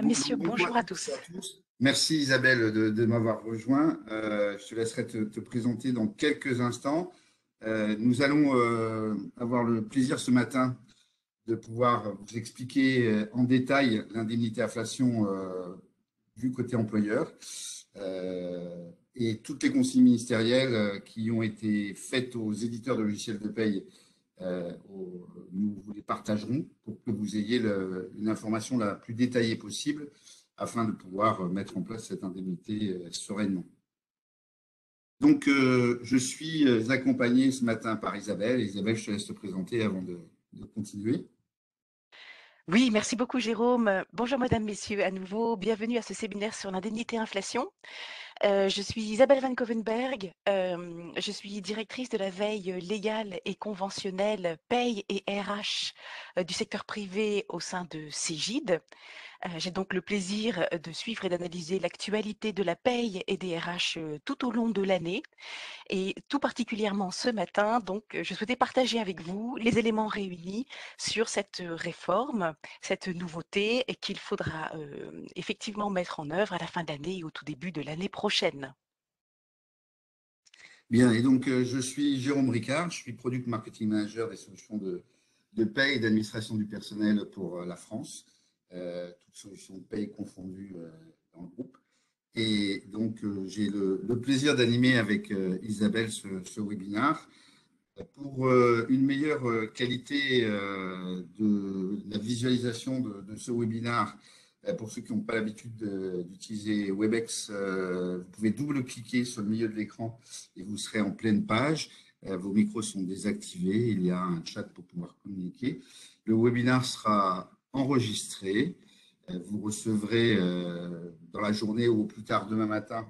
Messieurs, Bonjour à bonjour à toutes tous. et à tous. Merci Isabelle de m'avoir rejoint. Je te laisserai te présenter dans quelques instants. Nous allons avoir le plaisir ce matin de pouvoir vous expliquer en détail l'indemnité inflation du côté employeur et toutes les consignes ministérielles qui ont été faites aux éditeurs de logiciels de paye. Nous vous les partagerons pour que vous ayez une information la plus détaillée possible afin de pouvoir mettre en place cette indemnité sereinement. Donc, je suis accompagné ce matin par Isabelle. Isabelle, je te laisse te présenter avant de continuer. Oui, merci beaucoup Jérôme. Bonjour mesdames, messieurs, à nouveau. Bienvenue à ce séminaire sur l'indemnité inflation. Je suis Isabelle Van Kovenberg. Je suis directrice de la veille légale et conventionnelle paye et RH du secteur privé au sein de Cégide. J'ai donc le plaisir de suivre et d'analyser l'actualité de la paye et des RH tout au long de l'année. Et tout particulièrement ce matin, donc, je souhaitais partager avec vous les éléments réunis sur cette réforme, cette nouveauté et qu'il faudra effectivement mettre en œuvre à la fin de l'année et au tout début de l'année prochaine. Bien, et donc je suis Jérôme Ricard, je suis Product Marketing Manager des solutions de paye et d'administration du personnel pour la France, toutes solutions de paye confondues dans le groupe. Et donc, j'ai le plaisir d'animer avec Isabelle ce webinaire pour une meilleure qualité de la visualisation de ce webinaire. Pour ceux qui n'ont pas l'habitude d'utiliser Webex, vous pouvez double-cliquer sur le milieu de l'écran et vous serez en pleine page. Vos micros sont désactivés. Il y a un chat pour pouvoir communiquer. Le webinaire sera enregistré. Vous recevrez dans la journée ou au plus tard demain matin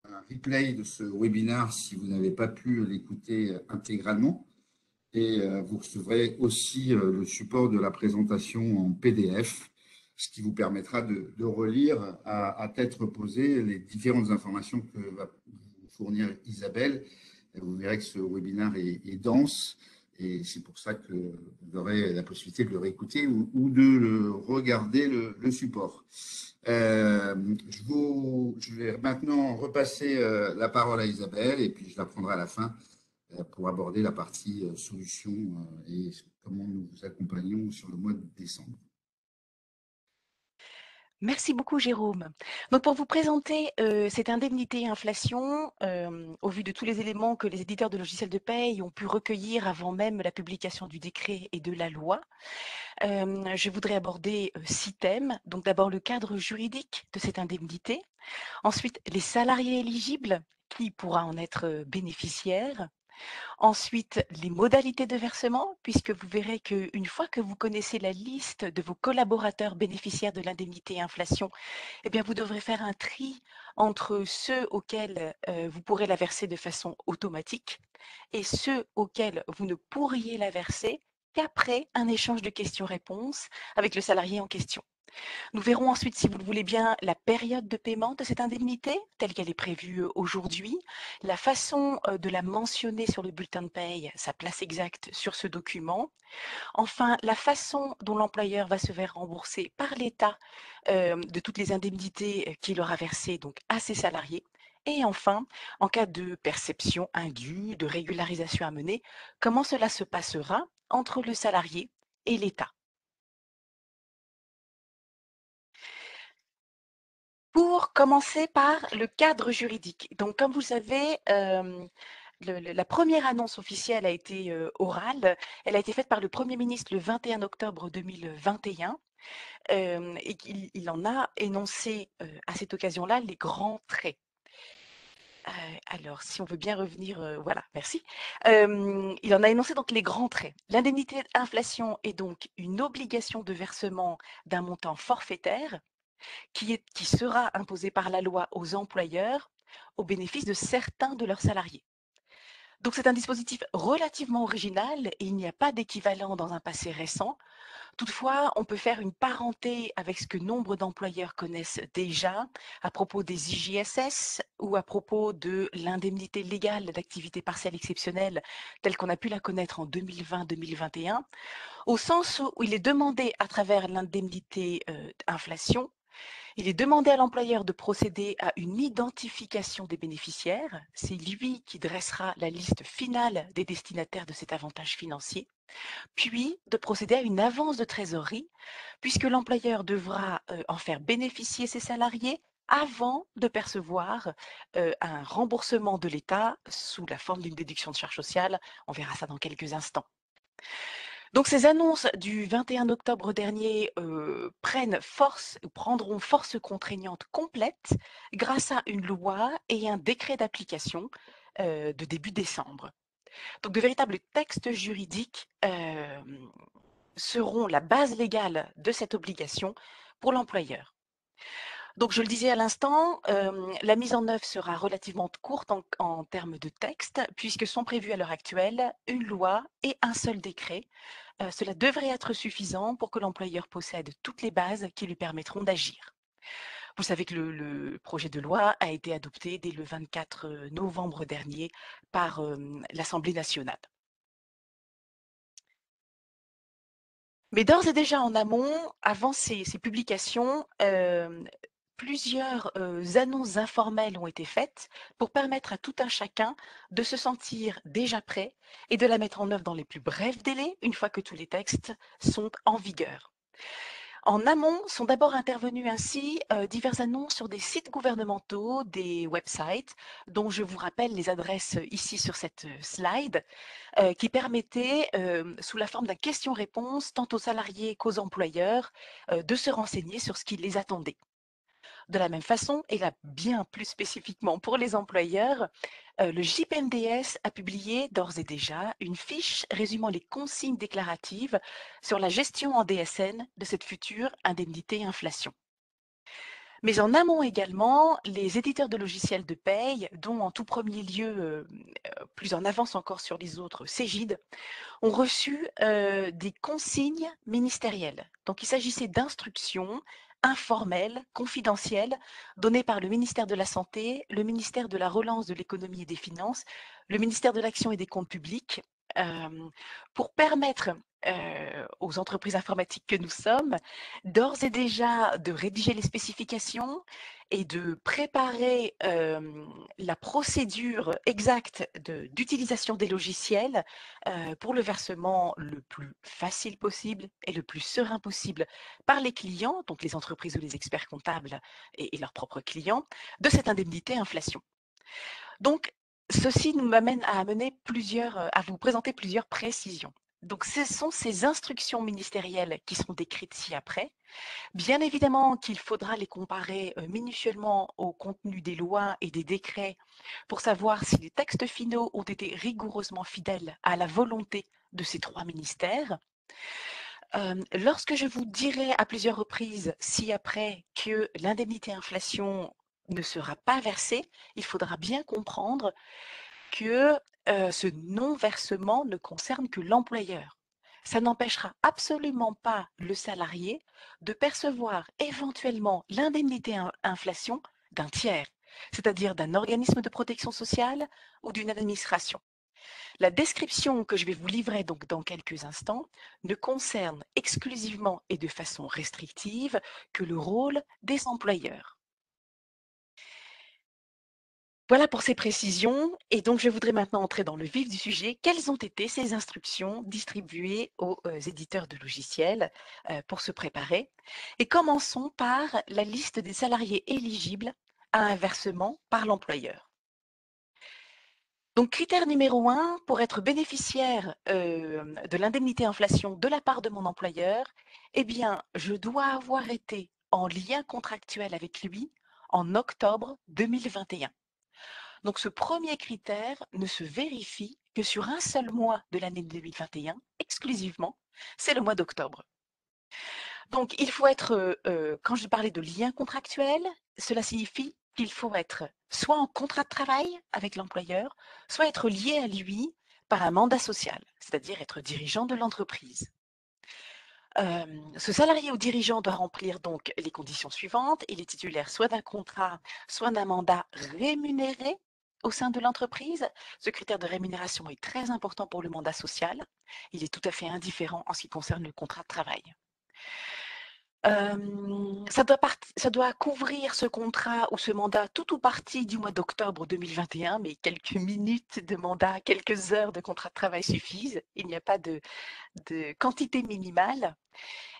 un replay de ce webinaire si vous n'avez pas pu l'écouter intégralement. Et vous recevrez aussi le support de la présentation en PDF, ce qui vous permettra de relire à tête reposée les différentes informations que va vous fournir Isabelle. Et vous verrez que ce webinaire est dense et c'est pour ça que vous aurez la possibilité de le réécouter ou de le regarder le support. Je vais maintenant repasser la parole à Isabelle et puis je la prendrai à la fin pour aborder la partie solution et comment nous vous accompagnons sur le mois de décembre. Merci beaucoup Jérôme. Donc pour vous présenter cette indemnité inflation, au vu de tous les éléments que les éditeurs de logiciels de paye ont pu recueillir avant même la publication du décret et de la loi, je voudrais aborder 6 thèmes. Donc d'abord le cadre juridique de cette indemnité, ensuite les salariés éligibles, qui pourra en être bénéficiaire. Ensuite, les modalités de versement, puisque vous verrez qu'une fois que vous connaissez la liste de vos collaborateurs bénéficiaires de l'indemnité inflation, eh bien, vous devrez faire un tri entre ceux auxquels vous pourrez la verser de façon automatique et ceux auxquels vous ne pourriez la verser qu'après un échange de questions-réponses avec le salarié en question. Nous verrons ensuite, si vous le voulez bien, la période de paiement de cette indemnité, telle qu'elle est prévue aujourd'hui, la façon de la mentionner sur le bulletin de paye, sa place exacte sur ce document. Enfin, la façon dont l'employeur va se faire rembourser par l'État de toutes les indemnités qu'il aura versées donc, à ses salariés. Et enfin, en cas de perception indue, de régularisation à mener, comment cela se passera entre le salarié et l'État. Pour commencer par le cadre juridique. Donc, comme vous le savez, la première annonce officielle a été orale. Elle a été faite par le Premier ministre le 21 octobre 2021 et il en a énoncé à cette occasion-là les grands traits. Alors, si on veut bien revenir, voilà, merci. Il en a énoncé donc les grands traits. L'indemnité d'inflation est donc une obligation de versement d'un montant forfaitaire qui sera imposé par la loi aux employeurs au bénéfice de certains de leurs salariés. Donc c'est un dispositif relativement original et il n'y a pas d'équivalent dans un passé récent. Toutefois, on peut faire une parenté avec ce que nombre d'employeurs connaissent déjà à propos des IJSS ou à propos de l'indemnité légale d'activité partielle exceptionnelle telle qu'on a pu la connaître en 2020-2021, au sens où il est demandé à travers l'indemnité inflation, il est demandé à l'employeur de procéder à une identification des bénéficiaires. C'est lui qui dressera la liste finale des destinataires de cet avantage financier, puis de procéder à une avance de trésorerie, puisque l'employeur devra en faire bénéficier ses salariés avant de percevoir un remboursement de l'État sous la forme d'une déduction de charges sociales. On verra ça dans quelques instants. Donc ces annonces du 21 octobre dernier prendront force contraignante complète grâce à une loi et un décret d'application de début décembre. Donc de véritables textes juridiques seront la base légale de cette obligation pour l'employeur. Donc je le disais à l'instant, la mise en œuvre sera relativement courte en termes de texte, puisque sont prévus à l'heure actuelle une loi et un seul décret. Cela devrait être suffisant pour que l'employeur possède toutes les bases qui lui permettront d'agir. Vous savez que le projet de loi a été adopté dès le 24 novembre dernier par l'Assemblée nationale. Mais d'ores et déjà en amont, avant ces publications, plusieurs annonces informelles ont été faites pour permettre à tout un chacun de se sentir déjà prêt et de la mettre en œuvre dans les plus brefs délais une fois que tous les textes sont en vigueur. En amont sont d'abord intervenues ainsi diverses annonces sur des sites gouvernementaux, des websites, dont je vous rappelle les adresses ici sur cette slide, qui permettaient, sous la forme d'un question-réponse, tant aux salariés qu'aux employeurs, de se renseigner sur ce qui les attendait. De la même façon, et là bien plus spécifiquement pour les employeurs, le JPMDS a publié d'ores et déjà une fiche résumant les consignes déclaratives sur la gestion en DSN de cette future indemnité inflation. Mais en amont également, les éditeurs de logiciels de paye, dont en tout premier lieu, plus en avance encore sur les autres, Cégide, ont reçu des consignes ministérielles. Donc il s'agissait d'instructions informelles, confidentielles, données par le ministère de la Santé, le ministère de la Relance de l'économie et des finances, le ministère de l'Action et des comptes publics, pour permettre aux entreprises informatiques que nous sommes, d'ores et déjà de rédiger les spécifications et de préparer la procédure exacte d'utilisation des logiciels pour le versement le plus facile possible et le plus serein possible par les clients, donc les entreprises ou les experts comptables et leurs propres clients, de cette indemnité inflation. Donc, ceci nous m'amène à vous présenter plusieurs précisions. Donc, ce sont ces instructions ministérielles qui sont décrites ci-après. Bien évidemment qu'il faudra les comparer minutieusement au contenu des lois et des décrets pour savoir si les textes finaux ont été rigoureusement fidèles à la volonté de ces trois ministères. Lorsque je vous dirai à plusieurs reprises ci-après que l'indemnité inflation ne sera pas versée, il faudra bien comprendre que ce non-versement ne concerne que l'employeur. Ça n'empêchera absolument pas le salarié de percevoir éventuellement l'indemnité inflation d'un tiers, c'est-à-dire d'un organisme de protection sociale ou d'une administration. La description que je vais vous livrer donc dans quelques instants ne concerne exclusivement et de façon restrictive que le rôle des employeurs. Voilà pour ces précisions et donc je voudrais maintenant entrer dans le vif du sujet. Quelles ont été ces instructions distribuées aux éditeurs de logiciels pour se préparer? Et commençons par la liste des salariés éligibles à un versement par l'employeur. Donc critère numéro 1, pour être bénéficiaire de l'indemnité inflation de la part de mon employeur, eh bien, je dois avoir été en lien contractuel avec lui en octobre 2021. Donc ce premier critère ne se vérifie que sur un seul mois de l'année 2021, exclusivement, c'est le mois d'octobre. Donc il faut être, quand je parlais de lien contractuel, cela signifie qu'il faut être soit en contrat de travail avec l'employeur, soit être lié à lui par un mandat social, c'est-à-dire être dirigeant de l'entreprise. Ce salarié ou dirigeant doit remplir donc les conditions suivantes. Il est titulaire soit d'un contrat, soit d'un mandat rémunéré au sein de l'entreprise. Ce critère de rémunération est très important pour le mandat social. Il est tout à fait indifférent en ce qui concerne le contrat de travail. Ça doit couvrir ce contrat ou ce mandat tout ou partie du mois d'octobre 2021, mais quelques minutes de mandat, quelques heures de contrat de travail suffisent. Il n'y a pas de quantité minimale.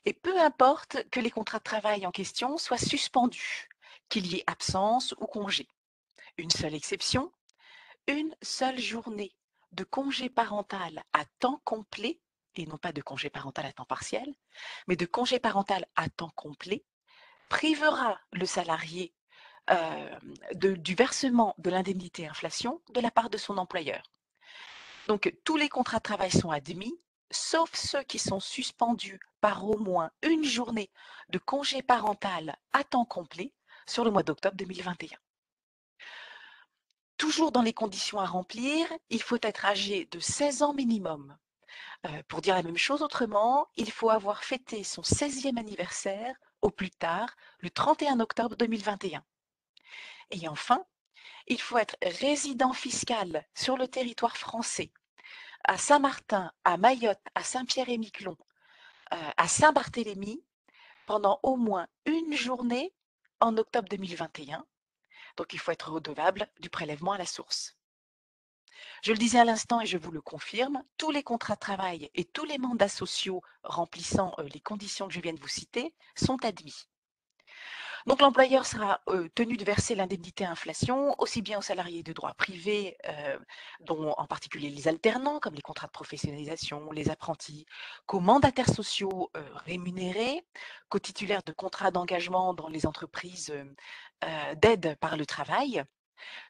Et peu importe que les contrats de travail en question soient suspendus, qu'il y ait absence ou congé. Une seule exception, une seule journée de congé parental à temps complet, et non pas de congé parental à temps partiel, mais de congé parental à temps complet, privera le salarié du versement de l'indemnité inflation de la part de son employeur. Donc, tous les contrats de travail sont admis, sauf ceux qui sont suspendus par au moins une journée de congé parental à temps complet sur le mois d'octobre 2021. Toujours dans les conditions à remplir, il faut être âgé de 16 ans minimum. Pour dire la même chose autrement, il faut avoir fêté son 16e anniversaire au plus tard le 31 octobre 2021. Et enfin, il faut être résident fiscal sur le territoire français, à Saint-Martin, à Mayotte, à Saint-Pierre-et-Miquelon, à Saint-Barthélemy, pendant au moins une journée en octobre 2021. Donc, il faut être redevable du prélèvement à la source. Je le disais à l'instant et je vous le confirme, tous les contrats de travail et tous les mandats sociaux remplissant les conditions que je viens de vous citer sont admis. Donc l'employeur sera tenu de verser l'indemnité inflation aussi bien aux salariés de droit privé, dont en particulier les alternants, comme les contrats de professionnalisation, les apprentis, qu'aux mandataires sociaux rémunérés, qu'aux titulaires de contrats d'engagement dans les entreprises d'aide par le travail,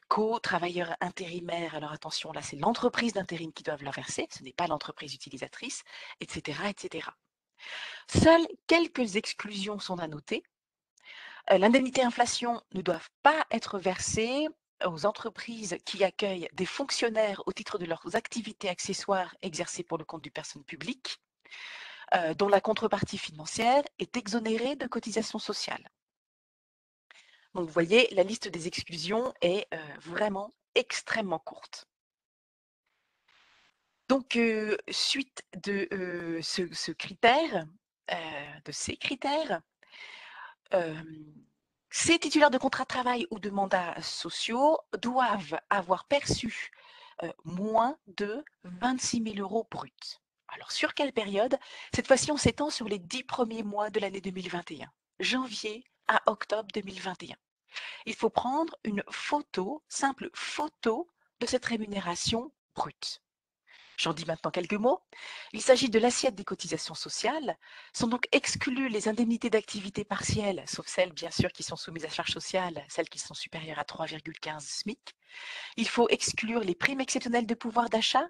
qu'aux travailleurs intérimaires. Alors attention, là c'est l'entreprise d'intérim qui doit la verser, ce n'est pas l'entreprise utilisatrice, etc., etc. Seules quelques exclusions sont à noter. L'indemnité inflation ne doit pas être versée aux entreprises qui accueillent des fonctionnaires au titre de leurs activités accessoires exercées pour le compte du personne publique, dont la contrepartie financière est exonérée de cotisations sociales. Donc vous voyez, la liste des exclusions est vraiment extrêmement courte. Donc, suite de ce critère, de ces critères, ces titulaires de contrats de travail ou de mandats sociaux doivent avoir perçu moins de 26 000 euros bruts. Alors, sur quelle période? Cette fois-ci, on s'étend sur les 10 premiers mois de l'année 2021, janvier à octobre 2021. Il faut prendre une photo, simple photo de cette rémunération brute. J'en dis maintenant quelques mots. Il s'agit de l'assiette des cotisations sociales. Sont donc exclues les indemnités d'activité partielle, sauf celles, bien sûr, qui sont soumises à charge sociale, celles qui sont supérieures à 3,15 SMIC. Il faut exclure les primes exceptionnelles de pouvoir d'achat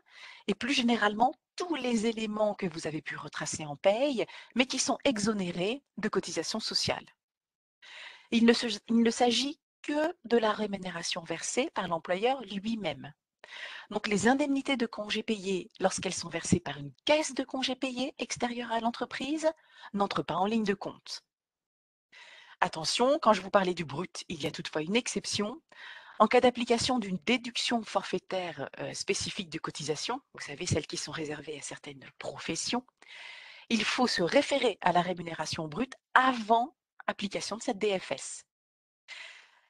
et plus généralement tous les éléments que vous avez pu retracer en paye, mais qui sont exonérés de cotisations sociales. Il ne s'agit que de la rémunération versée par l'employeur lui-même. Donc, les indemnités de congés payés, lorsqu'elles sont versées par une caisse de congés payés extérieure à l'entreprise, n'entrent pas en ligne de compte. Attention, quand je vous parlais du brut, il y a toutefois une exception. En cas d'application d'une déduction forfaitaire spécifique de cotisation, vous savez, celles qui sont réservées à certaines professions, il faut se référer à la rémunération brute avant application de cette DFS.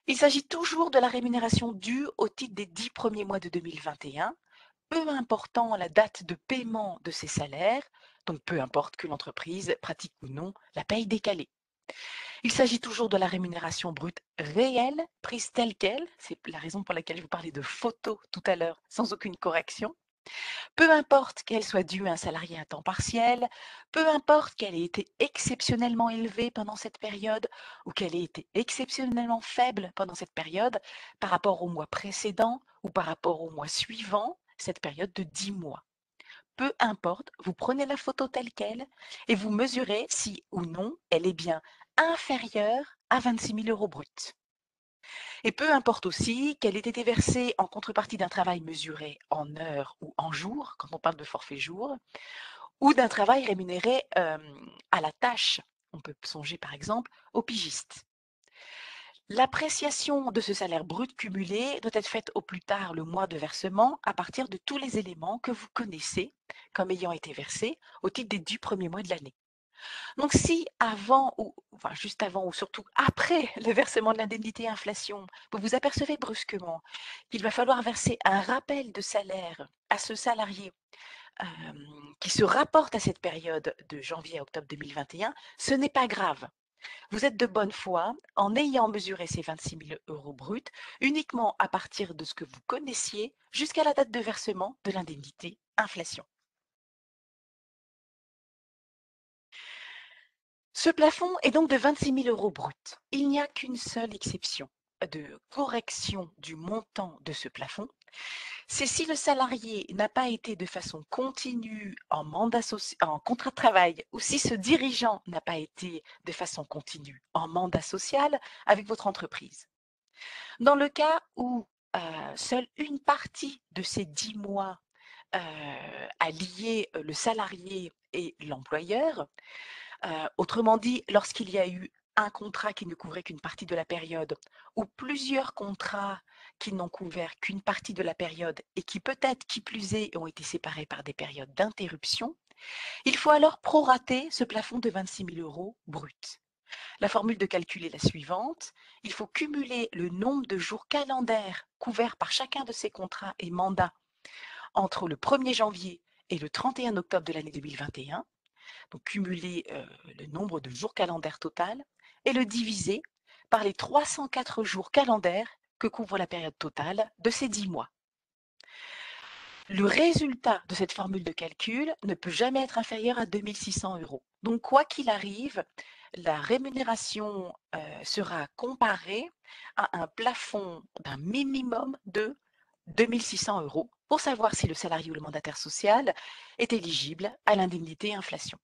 Il s'agit toujours de la rémunération due au titre des 10 premiers mois de 2021, peu important la date de paiement de ces salaires, donc peu importe que l'entreprise pratique ou non la paye décalée. Il s'agit toujours de la rémunération brute réelle, prise telle quelle, c'est la raison pour laquelle je vous parlais de photo tout à l'heure, sans aucune correction. Peu importe qu'elle soit due à un salarié à temps partiel, peu importe qu'elle ait été exceptionnellement élevée pendant cette période ou qu'elle ait été exceptionnellement faible pendant cette période par rapport au mois précédent ou par rapport au mois suivant, cette période de 10 mois. Peu importe, vous prenez la photo telle quelle et vous mesurez si ou non elle est bien inférieure à 26 000 euros bruts. Et peu importe aussi qu'elle ait été versée en contrepartie d'un travail mesuré en heures ou en jours, quand on parle de forfait jour, ou d'un travail rémunéré à la tâche. On peut songer par exemple au pigiste. L'appréciation de ce salaire brut cumulé doit être faite au plus tard le mois de versement à partir de tous les éléments que vous connaissez comme ayant été versés au titre des 10 premiers mois de l'année. Donc si avant ou enfin juste avant ou surtout après le versement de l'indemnité inflation, vous vous apercevez brusquement qu'il va falloir verser un rappel de salaire à ce salarié qui se rapporte à cette période de janvier à octobre 2021, ce n'est pas grave. Vous êtes de bonne foi en ayant mesuré ces 26 000 euros bruts uniquement à partir de ce que vous connaissiez jusqu'à la date de versement de l'indemnité inflation. Ce plafond est donc de 26 000 euros bruts. Il n'y a qu'une seule exception de correction du montant de ce plafond, c'est si le salarié n'a pas été de façon continue en contrat de travail ou si ce dirigeant n'a pas été de façon continue en mandat social avec votre entreprise. Dans le cas où seule une partie de ces 10 mois a lié le salarié et l'employeur, autrement dit, lorsqu'il y a eu un contrat qui ne couvrait qu'une partie de la période ou plusieurs contrats qui n'ont couvert qu'une partie de la période et qui peut-être, qui plus est, ont été séparés par des périodes d'interruption, il faut alors prorater ce plafond de 26 000 euros brut. La formule de calcul est la suivante. Il faut cumuler le nombre de jours calendaires couverts par chacun de ces contrats et mandats entre le 1er janvier et le 31 octobre de l'année 2021, donc cumuler le nombre de jours calendaires total et le diviser par les 304 jours calendaires que couvre la période totale de ces 10 mois. Le résultat de cette formule de calcul ne peut jamais être inférieur à 2 600 euros. Donc, quoi qu'il arrive, la rémunération sera comparée à un plafond d'un minimum de 2 600 euros pour savoir si le salarié ou le mandataire social est éligible à l'indemnité inflation.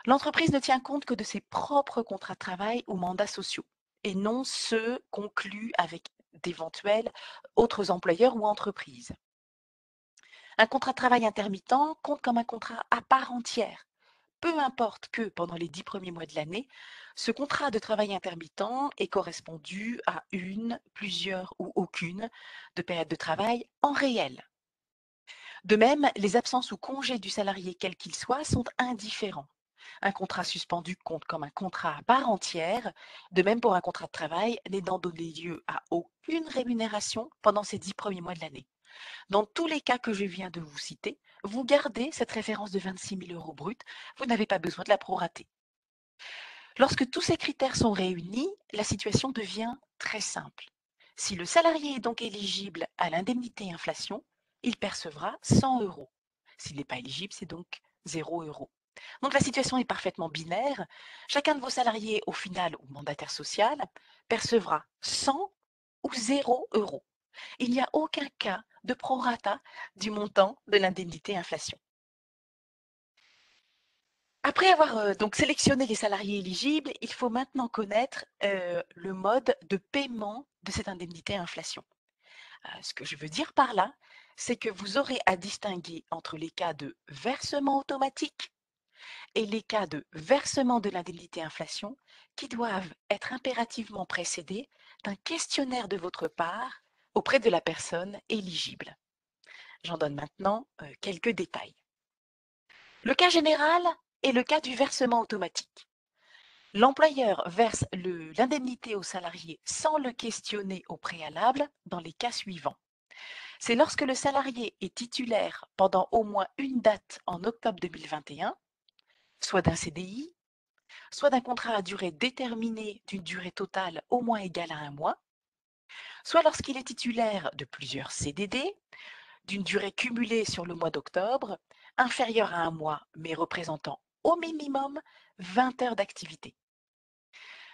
L'entreprise ne tient compte que de ses propres contrats de travail ou mandats sociaux et non ceux conclus avec d'éventuels autres employeurs ou entreprises. Un contrat de travail intermittent compte comme un contrat à part entière. Peu importe que, pendant les 10 premiers mois de l'année, ce contrat de travail intermittent ait correspondu à une, plusieurs ou aucune de périodes de travail en réel. De même, les absences ou congés du salarié quel qu'il soit sont indifférents. Un contrat suspendu compte comme un contrat à part entière, de même pour un contrat de travail n'ayant donné lieu à aucune rémunération pendant ces 10 premiers mois de l'année. Dans tous les cas que je viens de vous citer, vous gardez cette référence de 26 000 euros bruts, vous n'avez pas besoin de la prorater. Lorsque tous ces critères sont réunis, la situation devient très simple. Si le salarié est donc éligible à l'indemnité inflation, il percevra 100 euros. S'il n'est pas éligible, c'est donc 0 euros. Donc la situation est parfaitement binaire. Chacun de vos salariés, au final, ou mandataire social, percevra 100 ou 0 euros. Il n'y a aucun cas de prorata du montant de l'indemnité inflation. Après avoir donc sélectionné les salariés éligibles, il faut maintenant connaître le mode de paiement de cette indemnité inflation. Ce que je veux dire par là, c'est que vous aurez à distinguer entre les cas de versement automatique et les cas de versement de l'indemnité inflation qui doivent être impérativement précédés d'un questionnaire de votre part auprès de la personne éligible. J'en donne maintenant quelques détails. Le cas général est le cas du versement automatique. L'employeur verse l'indemnité au salarié sans le questionner au préalable dans les cas suivants. C'est lorsque le salarié est titulaire pendant au moins une date en octobre 2021, soit d'un CDI, soit d'un contrat à durée déterminée d'une durée totale au moins égale à un mois, soit lorsqu'il est titulaire de plusieurs CDD, d'une durée cumulée sur le mois d'octobre, inférieure à un mois, mais représentant au minimum 20 heures d'activité.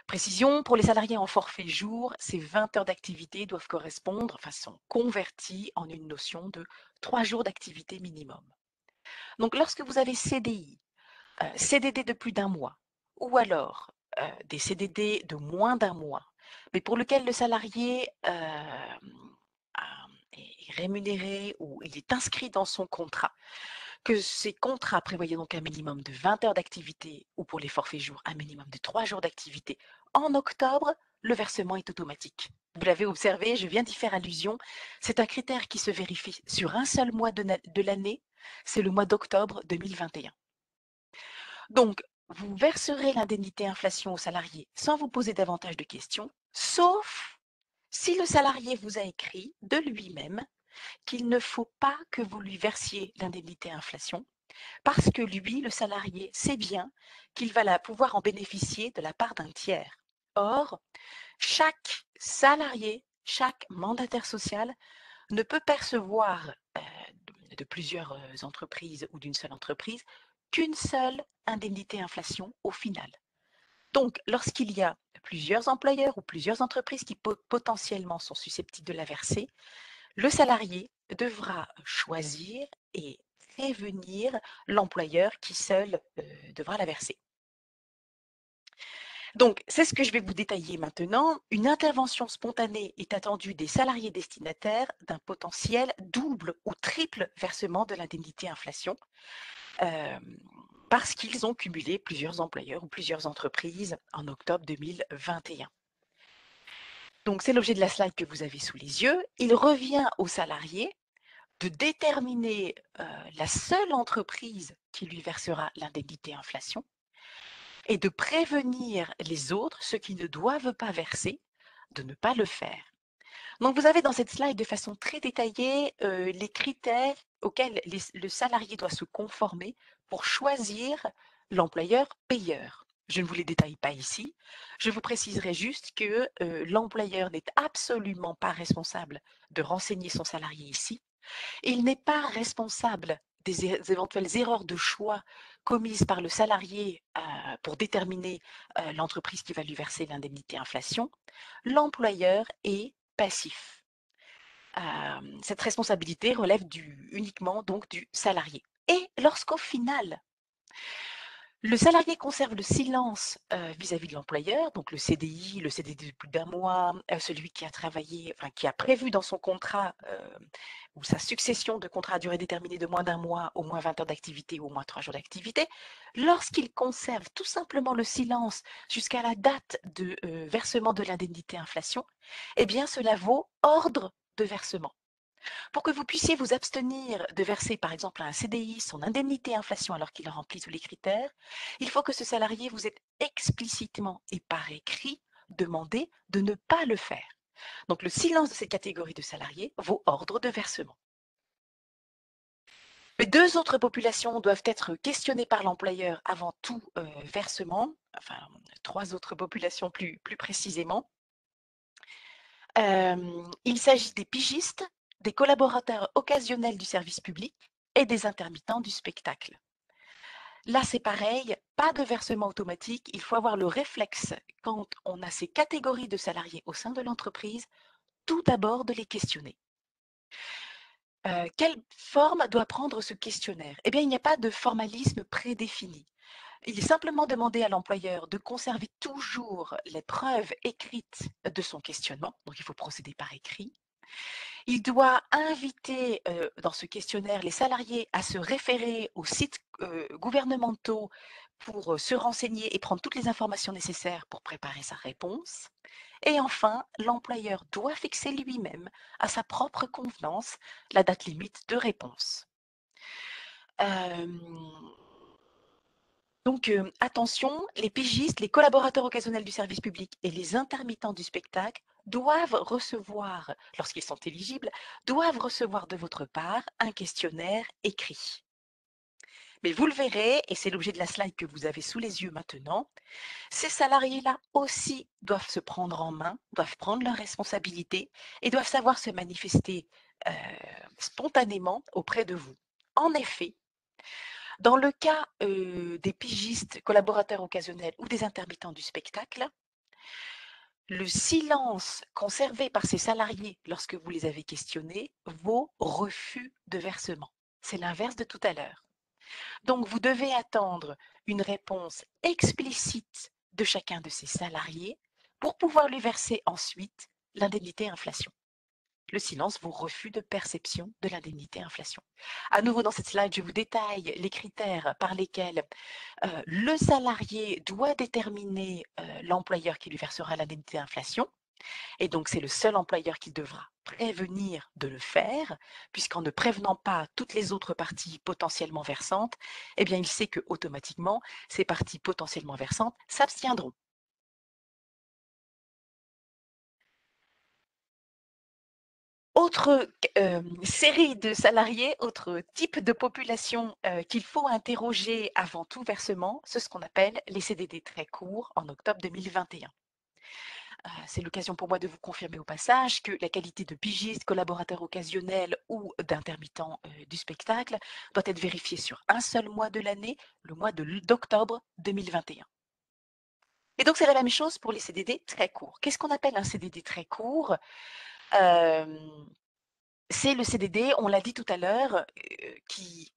Précision, pour les salariés en forfait jour, ces 20 heures d'activité doivent correspondre, enfin sont converties en une notion de 3 jours d'activité minimum. Donc lorsque vous avez CDI, CDD de plus d'un mois, ou alors des CDD de moins d'un mois, mais pour lequel le salarié est rémunéré ou il est inscrit dans son contrat, que ces contrats prévoyaient donc un minimum de 20 heures d'activité ou pour les forfaits jours, un minimum de 3 jours d'activité. En octobre, le versement est automatique. Vous l'avez observé, je viens d'y faire allusion. C'est un critère qui se vérifie sur un seul mois de l'année, c'est le mois d'octobre 2021. Donc, vous verserez l'indemnité inflation au salarié sans vous poser davantage de questions, sauf si le salarié vous a écrit de lui-même qu'il ne faut pas que vous lui versiez l'indemnité inflation parce que lui, le salarié, sait bien qu'il va pouvoir en bénéficier de la part d'un tiers. Or, chaque salarié, chaque mandataire social ne peut percevoir de plusieurs entreprises ou d'une seule entreprise qu'une seule indemnité inflation au final. Donc, lorsqu'il y a plusieurs employeurs ou plusieurs entreprises qui potentiellement sont susceptibles de la verser, le salarié devra choisir et prévenir l'employeur qui seul devra la verser. Donc, c'est ce que je vais vous détailler maintenant. Une intervention spontanée est attendue des salariés destinataires d'un potentiel double ou triple versement de l'indemnité inflation parce qu'ils ont cumulé plusieurs employeurs ou plusieurs entreprises en octobre 2021. Donc, c'est l'objet de la slide que vous avez sous les yeux. Il revient aux salariés de déterminer la seule entreprise qui lui versera l'indemnité inflation et de prévenir les autres, ceux qui ne doivent pas verser, de ne pas le faire. Donc, vous avez dans cette slide de façon très détaillée les critères auxquels le salarié doit se conformer pour choisir l'employeur payeur. Je ne vous les détaille pas ici. Je vous préciserai juste que l'employeur n'est absolument pas responsable de renseigner son salarié ici. Il n'est pas responsable des éventuelles erreurs de choix commises par le salarié pour déterminer l'entreprise qui va lui verser l'indemnité inflation. L'employeur est passif. Cette responsabilité relève uniquement donc du salarié. Et lorsqu'au final, le salarié conserve le silence vis-à-vis de l'employeur, donc le CDI, le CDD de plus d'un mois, celui qui a travaillé, enfin, qui a prévu dans son contrat ou sa succession de contrats à durée déterminée de moins d'un mois, au moins 20 heures d'activité ou au moins 3 jours d'activité, lorsqu'il conserve tout simplement le silence jusqu'à la date de versement de l'indemnité inflation, eh bien cela vaut ordre de versement. Pour que vous puissiez vous abstenir de verser par exemple à un CDI son indemnité inflation alors qu'il remplit tous les critères, il faut que ce salarié vous ait explicitement et par écrit demandé de ne pas le faire. Donc le silence de cette catégorie de salariés vaut ordre de versement. Les deux autres populations doivent être questionnées par l'employeur avant tout versement, enfin 3 autres populations plus précisément. Il s'agit des pigistes, des collaborateurs occasionnels du service public et des intermittents du spectacle. Là, c'est pareil, pas de versement automatique. Il faut avoir le réflexe, quand on a ces catégories de salariés au sein de l'entreprise, tout d'abord de les questionner. Quelle forme doit prendre ce questionnaire? Eh bien, il n'y a pas de formalisme prédéfini. Il est simplement demandé à l'employeur de conserver toujours les preuves écrites de son questionnement, donc il faut procéder par écrit. Il doit inviter dans ce questionnaire les salariés à se référer aux sites gouvernementaux pour se renseigner et prendre toutes les informations nécessaires pour préparer sa réponse. Et enfin, l'employeur doit fixer lui-même, à sa propre convenance, la date limite de réponse. Donc, attention, les pigistes, les collaborateurs occasionnels du service public et les intermittents du spectacle doivent recevoir, lorsqu'ils sont éligibles, doivent recevoir de votre part un questionnaire écrit. Mais vous le verrez, et c'est l'objet de la slide que vous avez sous les yeux maintenant, ces salariés-là aussi doivent se prendre en main, doivent prendre leurs responsabilités et doivent savoir se manifester spontanément auprès de vous. En effet, dans le cas des pigistes, collaborateurs occasionnels ou des intermittents du spectacle, le silence conservé par ces salariés lorsque vous les avez questionnés vaut refus de versement. C'est l'inverse de tout à l'heure. Donc, vous devez attendre une réponse explicite de chacun de ces salariés pour pouvoir lui verser ensuite l'indemnité inflation. Le silence vaut refus de perception de l'indemnité inflation. À nouveau dans cette slide, je vous détaille les critères par lesquels le salarié doit déterminer l'employeur qui lui versera l'indemnité inflation. Et donc, c'est le seul employeur qui devra prévenir de le faire, puisqu'en ne prévenant pas toutes les autres parties potentiellement versantes, eh bien, il sait que automatiquement, ces parties potentiellement versantes s'abstiendront. Autre série de salariés, autre type de population qu'il faut interroger avant tout versement, c'est ce qu'on appelle les CDD très courts en octobre 2021. C'est l'occasion pour moi de vous confirmer au passage que la qualité de pigiste, collaborateur occasionnel ou d'intermittent du spectacle doit être vérifiée sur un seul mois de l'année, le mois d'octobre 2021. Et donc c'est la même chose pour les CDD très courts. Qu'est-ce qu'on appelle un CDD très court? C'est le CDD, on l'a dit tout à l'heure, qui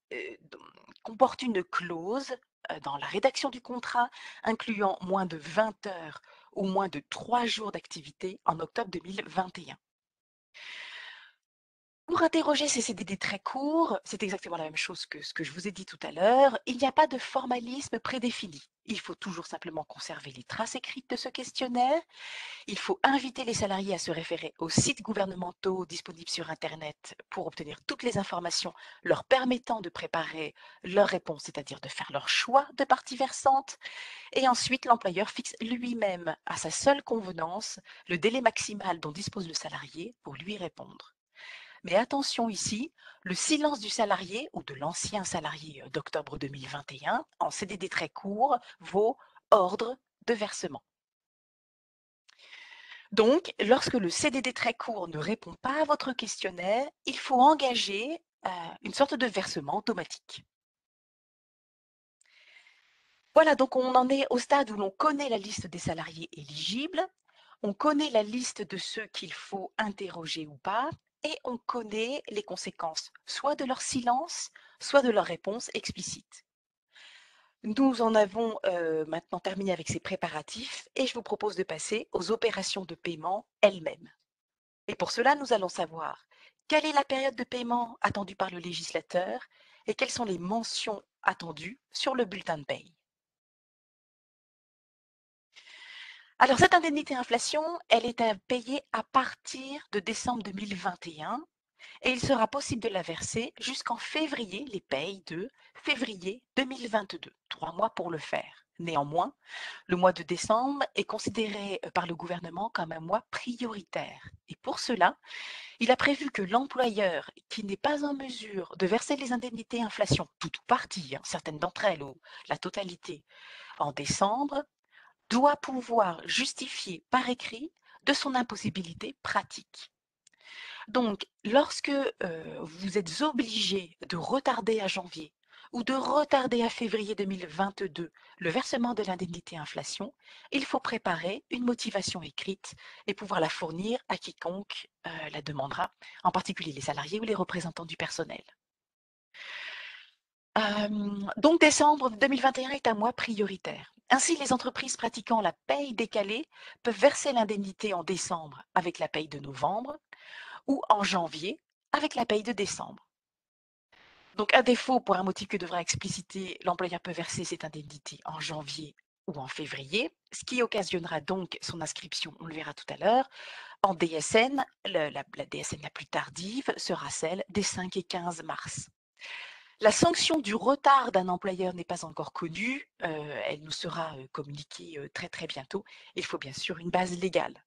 comporte une clause dans la rédaction du contrat incluant moins de 20 heures ou moins de 3 jours d'activité en octobre 2021. Pour interroger ces CDD très courts, c'est exactement la même chose que ce que je vous ai dit tout à l'heure. Il n'y a pas de formalisme prédéfini. Il faut toujours simplement conserver les traces écrites de ce questionnaire. Il faut inviter les salariés à se référer aux sites gouvernementaux disponibles sur Internet pour obtenir toutes les informations leur permettant de préparer leur réponse, c'est-à-dire de faire leur choix de partie versante. Et ensuite, l'employeur fixe lui-même, à sa seule convenance, le délai maximal dont dispose le salarié pour lui répondre. Mais attention ici, le silence du salarié ou de l'ancien salarié d'octobre 2021 en CDD très court vaut ordre de versement. Donc, lorsque le CDD très court ne répond pas à votre questionnaire, il faut engager une sorte de versement automatique. Voilà, donc on en est au stade où l'on connaît la liste des salariés éligibles, on connaît la liste de ceux qu'il faut interroger ou pas, et on connaît les conséquences, soit de leur silence, soit de leur réponse explicite. Nous en avons maintenant terminé avec ces préparatifs et je vous propose de passer aux opérations de paiement elles-mêmes. Et pour cela, nous allons savoir quelle est la période de paiement attendue par le législateur et quelles sont les mentions attendues sur le bulletin de paye. Alors, cette indemnité inflation, elle est à payer à partir de décembre 2021 et il sera possible de la verser jusqu'en février, les payes de février 2022, 3 mois pour le faire. Néanmoins, le mois de décembre est considéré par le gouvernement comme un mois prioritaire. Et pour cela, il a prévu que l'employeur qui n'est pas en mesure de verser les indemnités inflation, tout ou partie, certaines d'entre elles ou la totalité, en décembre, doit pouvoir justifier par écrit de son impossibilité pratique. Donc, lorsque vous êtes obligé de retarder à janvier ou de retarder à février 2022 le versement de l'indemnité inflation, il faut préparer une motivation écrite et pouvoir la fournir à quiconque la demandera, en particulier les salariés ou les représentants du personnel. Donc décembre 2021 est un mois prioritaire. Ainsi, les entreprises pratiquant la paye décalée peuvent verser l'indemnité en décembre avec la paye de novembre ou en janvier avec la paye de décembre. Donc, à défaut, pour un motif que devra expliciter, l'employeur peut verser cette indemnité en janvier ou en février, ce qui occasionnera donc son inscription, on le verra tout à l'heure, en DSN. La DSN la plus tardive sera celle des 5 et 15 mars. La sanction du retard d'un employeur n'est pas encore connue, elle nous sera communiquée très très bientôt. Il faut bien sûr une base légale.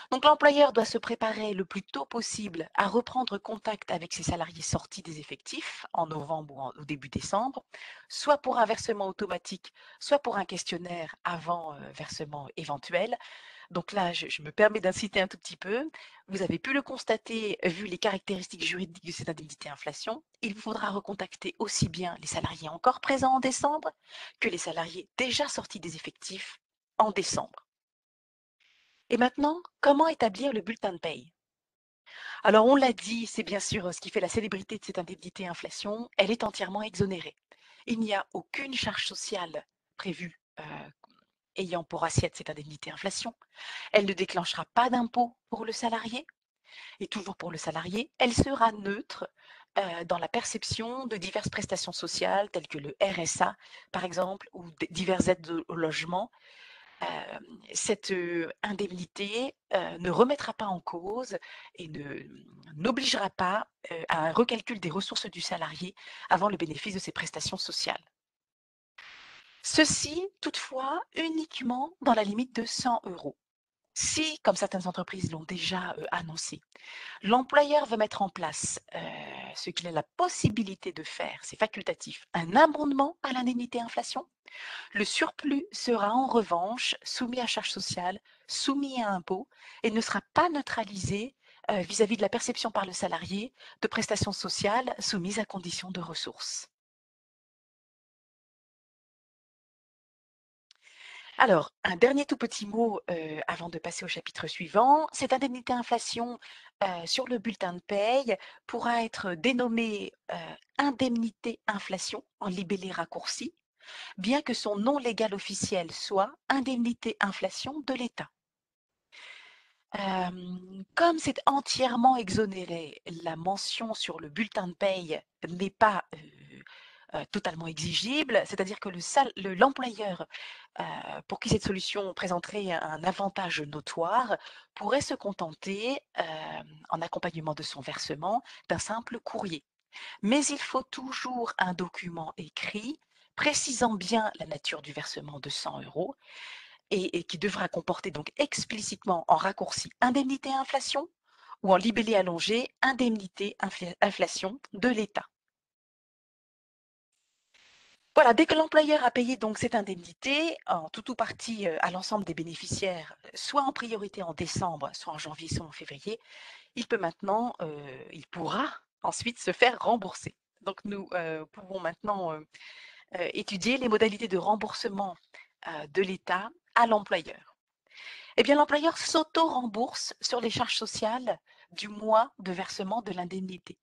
Donc l'employeur doit se préparer le plus tôt possible à reprendre contact avec ses salariés sortis des effectifs en novembre ou au début décembre, soit pour un versement automatique, soit pour un questionnaire avant versement éventuel. Donc là, je me permets d'inciter un tout petit peu. Vous avez pu le constater, vu les caractéristiques juridiques de cette indemnité inflation, il vous faudra recontacter aussi bien les salariés encore présents en décembre que les salariés déjà sortis des effectifs en décembre. Et maintenant, comment établir le bulletin de paye? Alors, on l'a dit, c'est bien sûr ce qui fait la célébrité de cette indemnité inflation, elle est entièrement exonérée. Il n'y a aucune charge sociale prévue ayant pour assiette cette indemnité inflation. Elle ne déclenchera pas d'impôt pour le salarié. Et toujours pour le salarié, elle sera neutre dans la perception de diverses prestations sociales telles que le RSA, par exemple, ou diverses aides au logement. Cette indemnité ne remettra pas en cause et n'obligera pas à un recalcul des ressources du salarié avant le bénéfice de ces prestations sociales. Ceci, toutefois, uniquement dans la limite de 100 euros. Si, comme certaines entreprises l'ont déjà annoncé, l'employeur veut mettre en place ce qu'il a la possibilité de faire, c'est facultatif, un abondement à l'indemnité inflation. Le surplus sera en revanche soumis à charges sociales, soumis à impôt et ne sera pas neutralisé vis-à-vis de la perception par le salarié de prestations sociales soumises à conditions de ressources. Alors, un dernier tout petit mot avant de passer au chapitre suivant. Cette indemnité inflation sur le bulletin de paye pourra être dénommée indemnité inflation en libellé raccourci, bien que son nom légal officiel soit indemnité inflation de l'État. Comme c'est entièrement exonéré, la mention sur le bulletin de paye n'est pas totalement exigible, c'est-à-dire que l'employeur pour qui cette solution présenterait un avantage notoire pourrait se contenter, en accompagnement de son versement, d'un simple courrier. Mais il faut toujours un document écrit précisant bien la nature du versement de 100 euros et qui devra comporter donc explicitement en raccourci indemnité inflation ou en libellé allongé indemnité inflation de l'État. Voilà, dès que l'employeur a payé donc cette indemnité, en tout ou partie à l'ensemble des bénéficiaires, soit en priorité en décembre, soit en janvier, soit en février, il pourra ensuite se faire rembourser. Donc nous pouvons maintenant étudier les modalités de remboursement de l'État à l'employeur. Eh bien, l'employeur s'auto-rembourse sur les charges sociales du mois de versement de l'indemnité.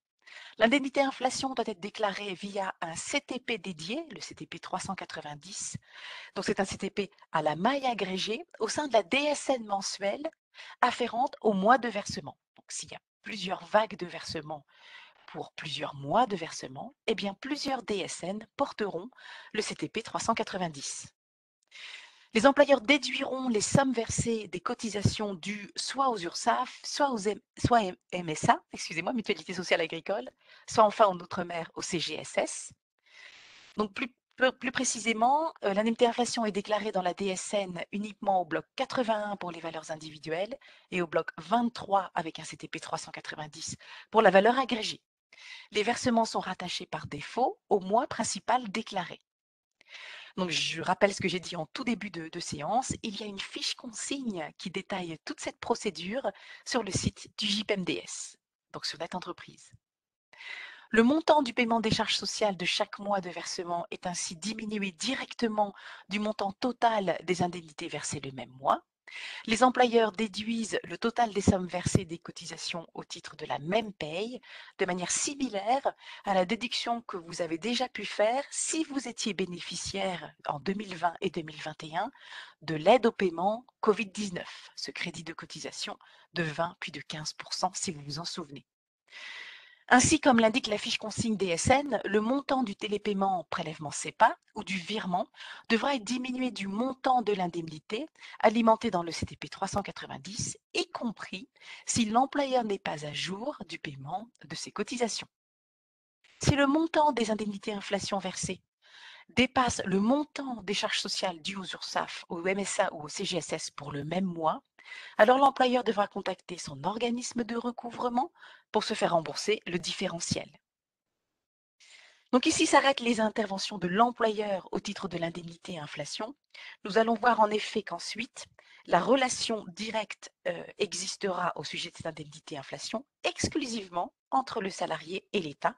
L'indemnité inflation doit être déclarée via un CTP dédié, le CTP 390. Donc, c'est un CTP à la maille agrégée au sein de la DSN mensuelle afférente au mois de versement. Donc, s'il y a plusieurs vagues de versement pour plusieurs mois de versement, eh bien, plusieurs DSN porteront le CTP 390. Les employeurs déduiront les sommes versées des cotisations dues soit aux URSSAF, soit MSA, excusez-moi, Mutualité sociale agricole, soit enfin en Outre-mer au CGSS. Donc plus précisément, l'indemnité inflation est déclarée dans la DSN uniquement au bloc 81 pour les valeurs individuelles et au bloc 23 avec un CTP 390 pour la valeur agrégée. Les versements sont rattachés par défaut au mois principal déclaré. Donc, je rappelle ce que j'ai dit en tout début de séance. Il y a une fiche consigne qui détaille toute cette procédure sur le site du JPMDS, donc sur Net Entreprise. Le montant du paiement des charges sociales de chaque mois de versement est ainsi diminué directement du montant total des indemnités versées le même mois. Les employeurs déduisent le total des sommes versées des cotisations au titre de la même paye de manière similaire à la déduction que vous avez déjà pu faire si vous étiez bénéficiaire en 2020 et 2021 de l'aide au paiement Covid-19, ce crédit de cotisation de 20 puis de 15% si vous vous en souvenez. Ainsi, comme l'indique la fiche consigne DSN, le montant du télépaiement prélèvement CEPA ou du virement devra être diminué du montant de l'indemnité alimenté dans le CTP 390, y compris si l'employeur n'est pas à jour du paiement de ses cotisations. Si le montant des indemnités inflation versées dépasse le montant des charges sociales dues aux URSSAF, au MSA ou au CGSS pour le même mois, alors l'employeur devra contacter son organisme de recouvrement pour se faire rembourser le différentiel. Donc ici s'arrêtent les interventions de l'employeur au titre de l'indemnité inflation. Nous allons voir en effet qu'ensuite, la relation directe existera au sujet de cette indemnité inflation exclusivement entre le salarié et l'État.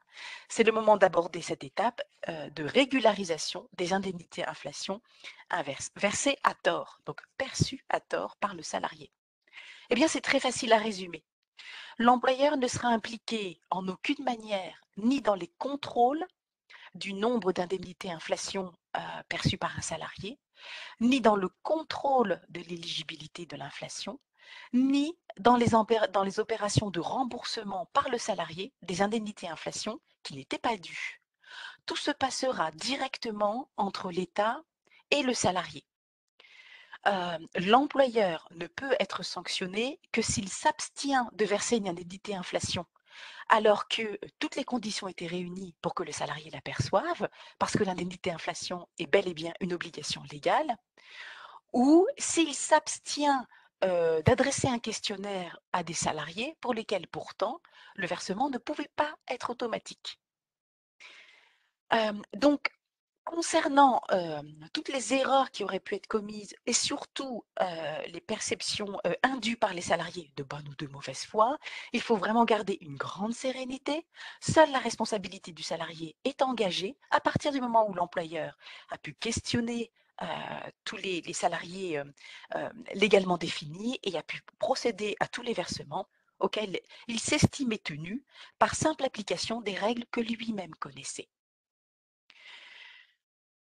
C'est le moment d'aborder cette étape de régularisation des indemnités inflation versées à tort, donc perçues à tort par le salarié. Eh bien, c'est très facile à résumer. L'employeur ne sera impliqué en aucune manière ni dans les contrôles du nombre d'indemnités inflation perçus par un salarié, ni dans le contrôle de l'éligibilité de l'inflation, ni dans les opérations de remboursement par le salarié des indemnités inflation qui n'étaient pas dues. Tout se passera directement entre l'État et le salarié. L'employeur ne peut être sanctionné que s'il s'abstient de verser une indemnité inflation, alors que toutes les conditions étaient réunies pour que le salarié la perçoive, parce que l'indemnité inflation est bel et bien une obligation légale, ou s'il s'abstient d'adresser un questionnaire à des salariés pour lesquels pourtant le versement ne pouvait pas être automatique. Donc, concernant toutes les erreurs qui auraient pu être commises et surtout les perceptions indues par les salariés de bonne ou de mauvaise foi, il faut vraiment garder une grande sérénité. Seule la responsabilité du salarié est engagée à partir du moment où l'employeur a pu questionner tous les salariés légalement définis et a pu procéder à tous les versements auxquels il s'estimait tenu par simple application des règles que lui-même connaissait.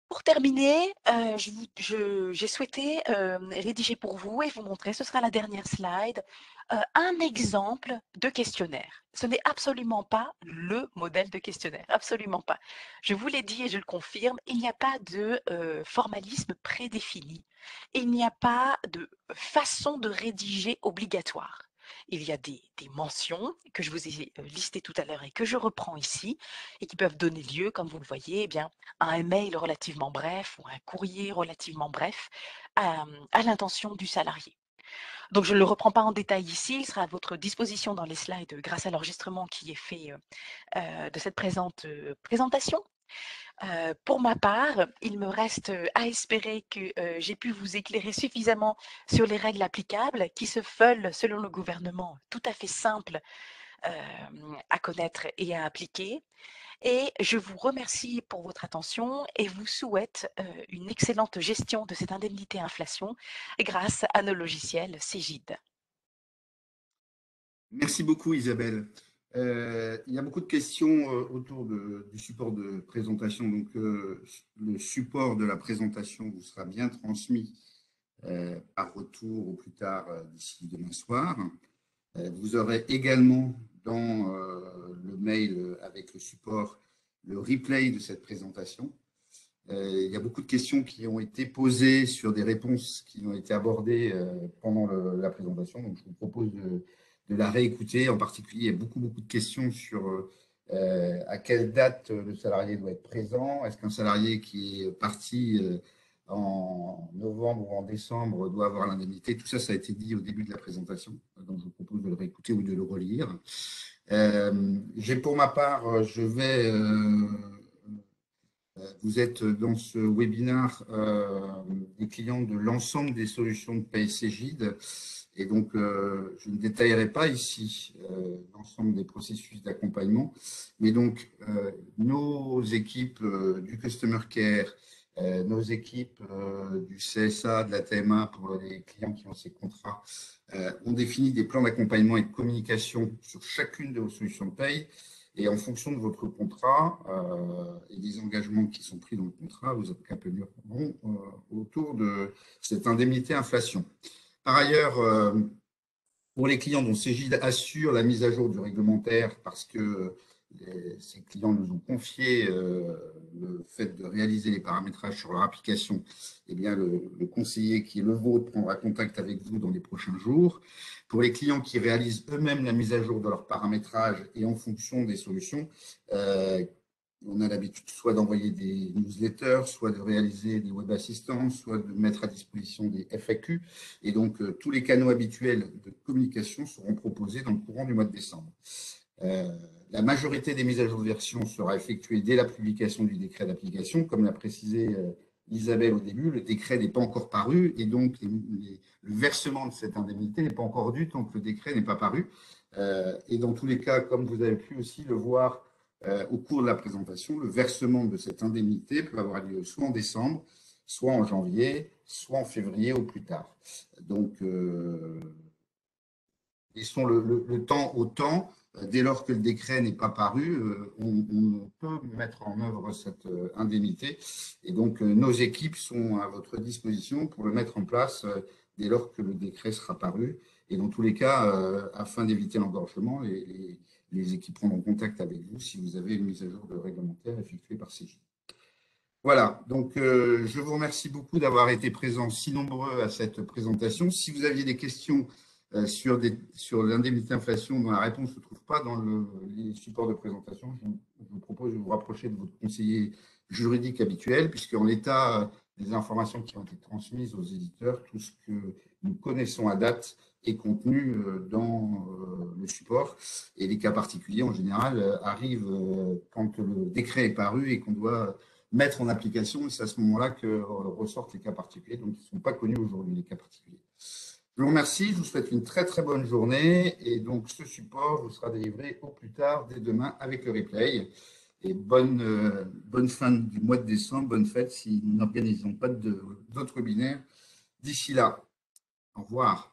Pour terminer, j'ai souhaité rédiger pour vous et vous montrer, ce sera la dernière slide, un exemple de questionnaire. Ce n'est absolument pas le modèle de questionnaire, absolument pas. Je vous l'ai dit et je le confirme, il n'y a pas de formalisme prédéfini. Il n'y a pas de façon de rédiger obligatoire. Il y a des mentions que je vous ai listées tout à l'heure et que je reprends ici et qui peuvent donner lieu, comme vous le voyez, eh bien, un mail relativement bref ou un courrier relativement bref à l'intention du salarié. Donc, je ne le reprends pas en détail ici, il sera à votre disposition dans les slides grâce à l'enregistrement qui est fait de cette présentation. Pour ma part, il me reste à espérer que j'ai pu vous éclairer suffisamment sur les règles applicables qui se veulent, selon le gouvernement, tout à fait simples à connaître et à appliquer. Et je vous remercie pour votre attention et vous souhaite une excellente gestion de cette indemnité inflation grâce à nos logiciels Cégide. Merci beaucoup, Isabelle. Il y a beaucoup de questions autour du support de présentation. Donc, le support de la présentation vous sera bien transmis par retour au plus tard d'ici demain soir. Vous aurez également dans le mail avec le support le replay de cette présentation. Il y a beaucoup de questions qui ont été posées sur des réponses qui ont été abordées pendant la présentation. Donc, je vous propose de la réécouter. En particulier, il y a beaucoup de questions sur à quelle date le salarié doit être présent. Est-ce qu'un salarié qui est parti en novembre ou en décembre doit avoir l'indemnité? Tout ça, ça a été dit au début de la présentation. Donc, je vous propose de le réécouter ou de le relire. Pour ma part, je vais vous êtes dans ce webinaire des clients de l'ensemble des solutions de paie Cégide. Et donc, je ne détaillerai pas ici l'ensemble des processus d'accompagnement. Mais donc, nos équipes du Customer Care, nos équipes du CSA, de la TMA pour les clients qui ont ces contrats, ont défini des plans d'accompagnement et de communication sur chacune de vos solutions de paie. Et en fonction de votre contrat et des engagements qui sont pris dans le contrat, vous accompagneront autour de cette indemnité inflation. Par ailleurs, pour les clients dont Cégide assure la mise à jour du réglementaire, parce que ces clients nous ont confié le fait de réaliser les paramétrages sur leur application, eh bien, le conseiller qui est le vôtre prendra contact avec vous dans les prochains jours. Pour les clients qui réalisent eux-mêmes la mise à jour de leur paramétrage et en fonction des solutions, on a l'habitude soit d'envoyer des newsletters, soit de réaliser des web assistants, soit de mettre à disposition des FAQ. Et donc, tous les canaux habituels de communication seront proposés dans le courant du mois de décembre. La majorité des mises à jour de version sera effectuée dès la publication du décret d'application. Comme l'a précisé Isabelle au début, le décret n'est pas encore paru et donc le versement de cette indemnité n'est pas encore dû tant que le décret n'est pas paru. Et dans tous les cas, comme vous avez pu aussi le voir au cours de la présentation, le versement de cette indemnité peut avoir lieu soit en décembre, soit en janvier, soit en février au plus tard. Donc, laissons le temps au temps. dès lors que le décret n'est pas paru, on peut mettre en œuvre cette indemnité. Et donc, nos équipes sont à votre disposition pour le mettre en place dès lors que le décret sera paru. Et dans tous les cas, afin d'éviter l'engorgement, les équipes prendront contact avec vous si vous avez une mise à jour de réglementaire effectuée par CJ. Voilà, donc je vous remercie beaucoup d'avoir été présents si nombreux à cette présentation. Si vous aviez des questions sur l'indemnité inflation dont la réponse ne se trouve pas dans les supports de présentation, je vous propose de vous rapprocher de votre conseiller juridique habituel, puisque en l'état des informations qui ont été transmises aux éditeurs, tout ce que nous connaissons à date est contenu dans le support. Et les cas particuliers, en général, arrivent quand le décret est paru et qu'on doit mettre en application, et c'est à ce moment-là que ressortent les cas particuliers. Donc, ils ne sont pas connus aujourd'hui, les cas particuliers. Je vous remercie, je vous souhaite une très très bonne journée, et donc ce support vous sera délivré au plus tard dès demain avec le replay. Et bonne fin du mois de décembre, bonne fête si nous n'organisons pas d'autres webinaires d'ici là. Au revoir.